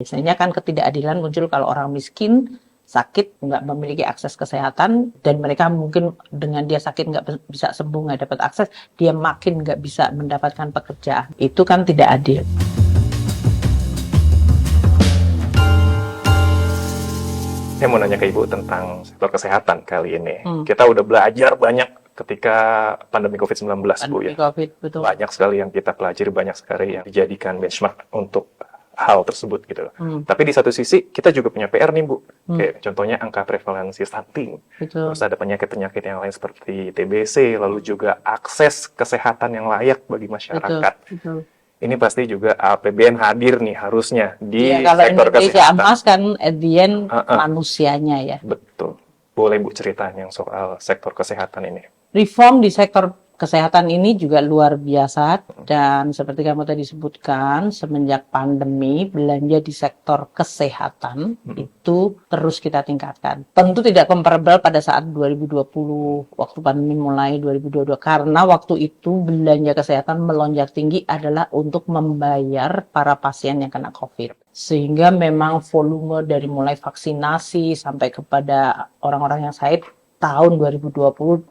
Biasanya kan ketidakadilan muncul kalau orang miskin, sakit, nggak memiliki akses kesehatan, dan mereka mungkin dengan dia sakit nggak bisa sembuh, nggak dapat akses, dia makin nggak bisa mendapatkan pekerjaan. Itu kan tidak adil. Saya mau nanya ke Ibu tentang sektor kesehatan kali ini. Kita udah belajar banyak ketika pandemi COVID-19, Bu ya. COVID, betul. Banyak sekali yang kita pelajari, banyak sekali yang dijadikan benchmark untuk hal tersebut gitu. Tapi di satu sisi kita juga punya PR nih Bu. Kayak contohnya angka prevalensi stunting. Betul. Terus ada penyakit-penyakit yang lain seperti TBC, lalu juga akses kesehatan yang layak bagi masyarakat. Betul. Ini pasti juga APBN hadir nih harusnya di Kalau sektor Indonesia kesehatan. emas kan at the end manusianya ya. Betul. Boleh Bu ceritain yang soal sektor kesehatan ini? Reform di sektor kesehatan ini juga luar biasa, dan seperti kamu tadi sebutkan, semenjak pandemi belanja di sektor kesehatan itu terus kita tingkatkan. Tentu tidak comparable pada saat 2020 waktu pandemi mulai 2022, karena waktu itu belanja kesehatan melonjak tinggi adalah untuk membayar para pasien yang kena COVID. Sehingga memang volume dari mulai vaksinasi sampai kepada orang-orang yang sakit tahun 2020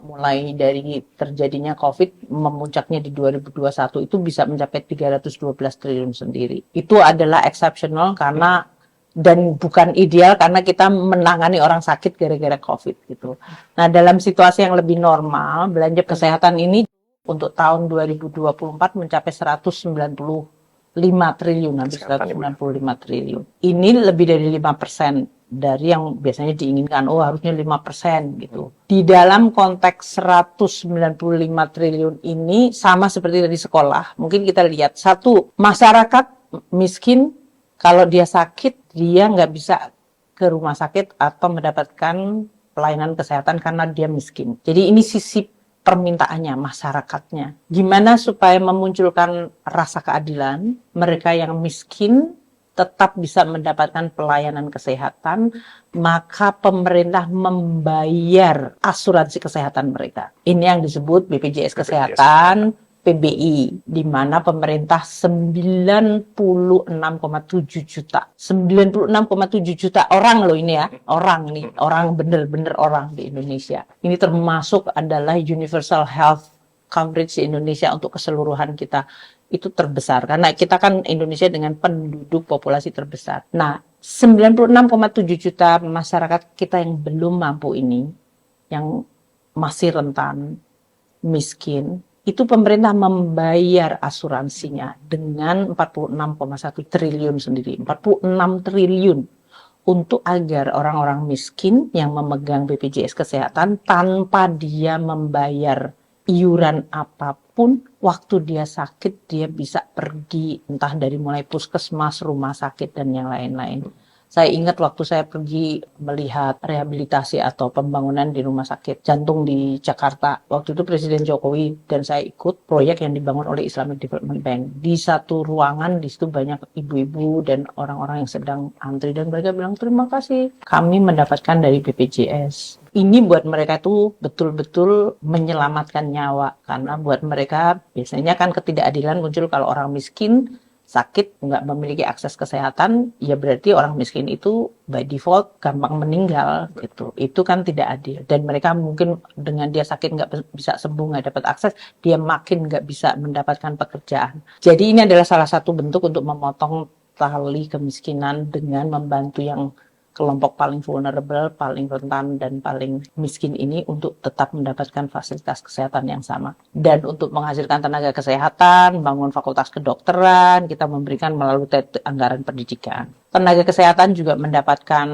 mulai dari terjadinya COVID memuncaknya di 2021 itu bisa mencapai 312 triliun sendiri. Itu adalah exceptional karena dan bukan ideal karena kita menangani orang sakit gara-gara COVID gitu. Nah, dalam situasi yang lebih normal, belanja kesehatan ini untuk tahun 2024 mencapai 195 triliun, hampir 195 triliun. Ini lebih dari 5% dari yang biasanya diinginkan, harusnya 5% gitu. Di dalam konteks 195 triliun ini sama seperti dari sekolah. Mungkin kita lihat, satu, masyarakat miskin kalau dia sakit, dia nggak bisa ke rumah sakit atau mendapatkan pelayanan kesehatan karena dia miskin. Jadi ini sisi permintaannya, masyarakatnya. Gimana supaya memunculkan rasa keadilan, mereka yang miskin tetap bisa mendapatkan pelayanan kesehatan, maka pemerintah membayar asuransi kesehatan mereka. Ini yang disebut BPJS Kesehatan, PBI, di mana pemerintah 96,7 juta. 96,7 juta orang loh ini ya, orang bener-bener orang di Indonesia. Ini termasuk adalah Universal Health Coverage di Indonesia untuk keseluruhan kita. Itu terbesar karena kita kan Indonesia dengan penduduk populasi terbesar. Nah, 96,7 juta masyarakat kita yang belum mampu ini, yang masih rentan, miskin, itu pemerintah membayar asuransinya dengan 46,1 triliun sendiri. 46 triliun untuk agar orang-orang miskin yang memegang BPJS Kesehatan tanpa dia membayar iuran apapun, waktu dia sakit dia bisa pergi entah dari mulai puskesmas, rumah sakit dan yang lain-lain. Saya ingat waktu saya pergi melihat rehabilitasi atau pembangunan di rumah sakit jantung di Jakarta. Waktu itu Presiden Jokowi dan saya ikut proyek yang dibangun oleh Islamic Development Bank. Di satu ruangan, di situ banyak ibu-ibu dan orang-orang yang sedang antri. Dan mereka bilang, terima kasih, kami mendapatkan dari BPJS. Ini buat mereka itu betul-betul menyelamatkan nyawa. Karena buat mereka biasanya kan ketidakadilan muncul kalau orang miskin sakit, nggak memiliki akses kesehatan, ya berarti orang miskin itu by default gampang meninggal gitu. Itu kan tidak adil. Dan mereka mungkin dengan dia sakit nggak bisa sembuh, nggak dapat akses, dia makin nggak bisa mendapatkan pekerjaan. Jadi ini adalah salah satu bentuk untuk memotong tali kemiskinan dengan membantu yang kelompok paling vulnerable, paling rentan, dan paling miskin ini untuk tetap mendapatkan fasilitas kesehatan yang sama. Dan untuk menghasilkan tenaga kesehatan, bangun fakultas kedokteran, kita memberikan melalui anggaran pendidikan. Tenaga kesehatan juga mendapatkan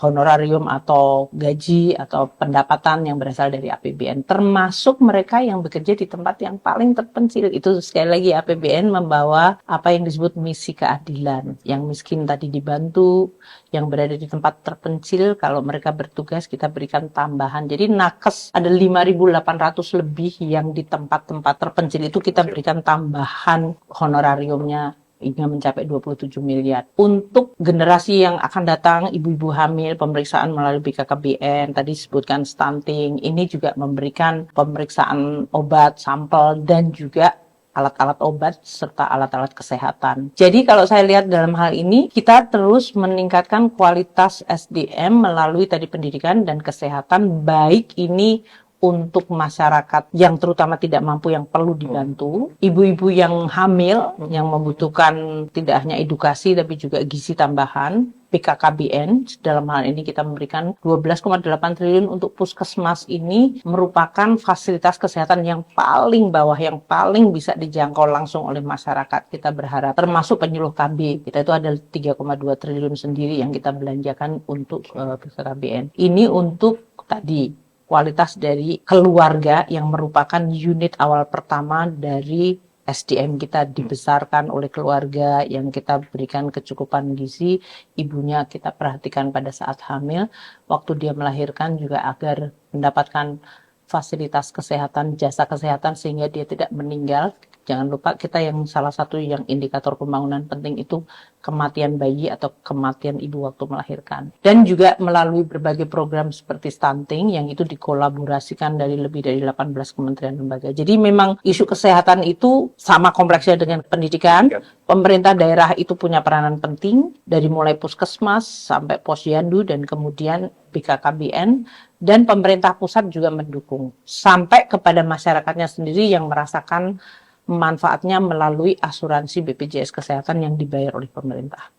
honorarium atau gaji atau pendapatan yang berasal dari APBN, termasuk mereka yang bekerja di tempat yang paling terpencil. Itu sekali lagi APBN membawa apa yang disebut misi keadilan. Yang miskin tadi dibantu, yang berada di tempat terpencil kalau mereka bertugas kita berikan tambahan. Jadi nakes ada 5.800 lebih yang di tempat-tempat terpencil itu kita berikan tambahan honorariumnya hingga mencapai 27 miliar. Untuk generasi yang akan datang, ibu-ibu hamil, pemeriksaan melalui BKKBN, tadi disebutkan stunting, ini juga memberikan pemeriksaan obat, sampel, dan juga alat-alat obat, serta alat-alat kesehatan. Jadi kalau saya lihat dalam hal ini, kita terus meningkatkan kualitas SDM melalui tadi pendidikan dan kesehatan, baik ini untuk masyarakat yang terutama tidak mampu yang perlu dibantu, ibu-ibu yang hamil yang membutuhkan tidak hanya edukasi tapi juga gizi tambahan, BKKBN. Dalam hal ini kita memberikan 12,8 triliun untuk puskesmas. Ini merupakan fasilitas kesehatan yang paling bawah, yang paling bisa dijangkau langsung oleh masyarakat. Kita berharap, termasuk penyuluh KB, kita itu ada 3,2 triliun sendiri yang kita belanjakan untuk BKKBN. Ini untuk tadi kualitas dari keluarga yang merupakan unit awal pertama dari SDM kita, dibesarkan oleh keluarga yang kita berikan kecukupan gizi, ibunya kita perhatikan pada saat hamil, waktu dia melahirkan juga agar mendapatkan fasilitas kesehatan, jasa kesehatan sehingga dia tidak meninggal. Jangan lupa kita yang salah satu yang indikator pembangunan penting itu kematian bayi atau kematian ibu waktu melahirkan. Dan juga melalui berbagai program seperti stunting yang itu dikolaborasikan dari lebih dari 18 kementerian lembaga. Jadi memang isu kesehatan itu sama kompleksnya dengan pendidikan. Pemerintah daerah itu punya peranan penting dari mulai puskesmas sampai posyandu dan kemudian BKKBN, dan pemerintah pusat juga mendukung sampai kepada masyarakatnya sendiri yang merasakan manfaatnya melalui asuransi BPJS Kesehatan yang dibayar oleh pemerintah.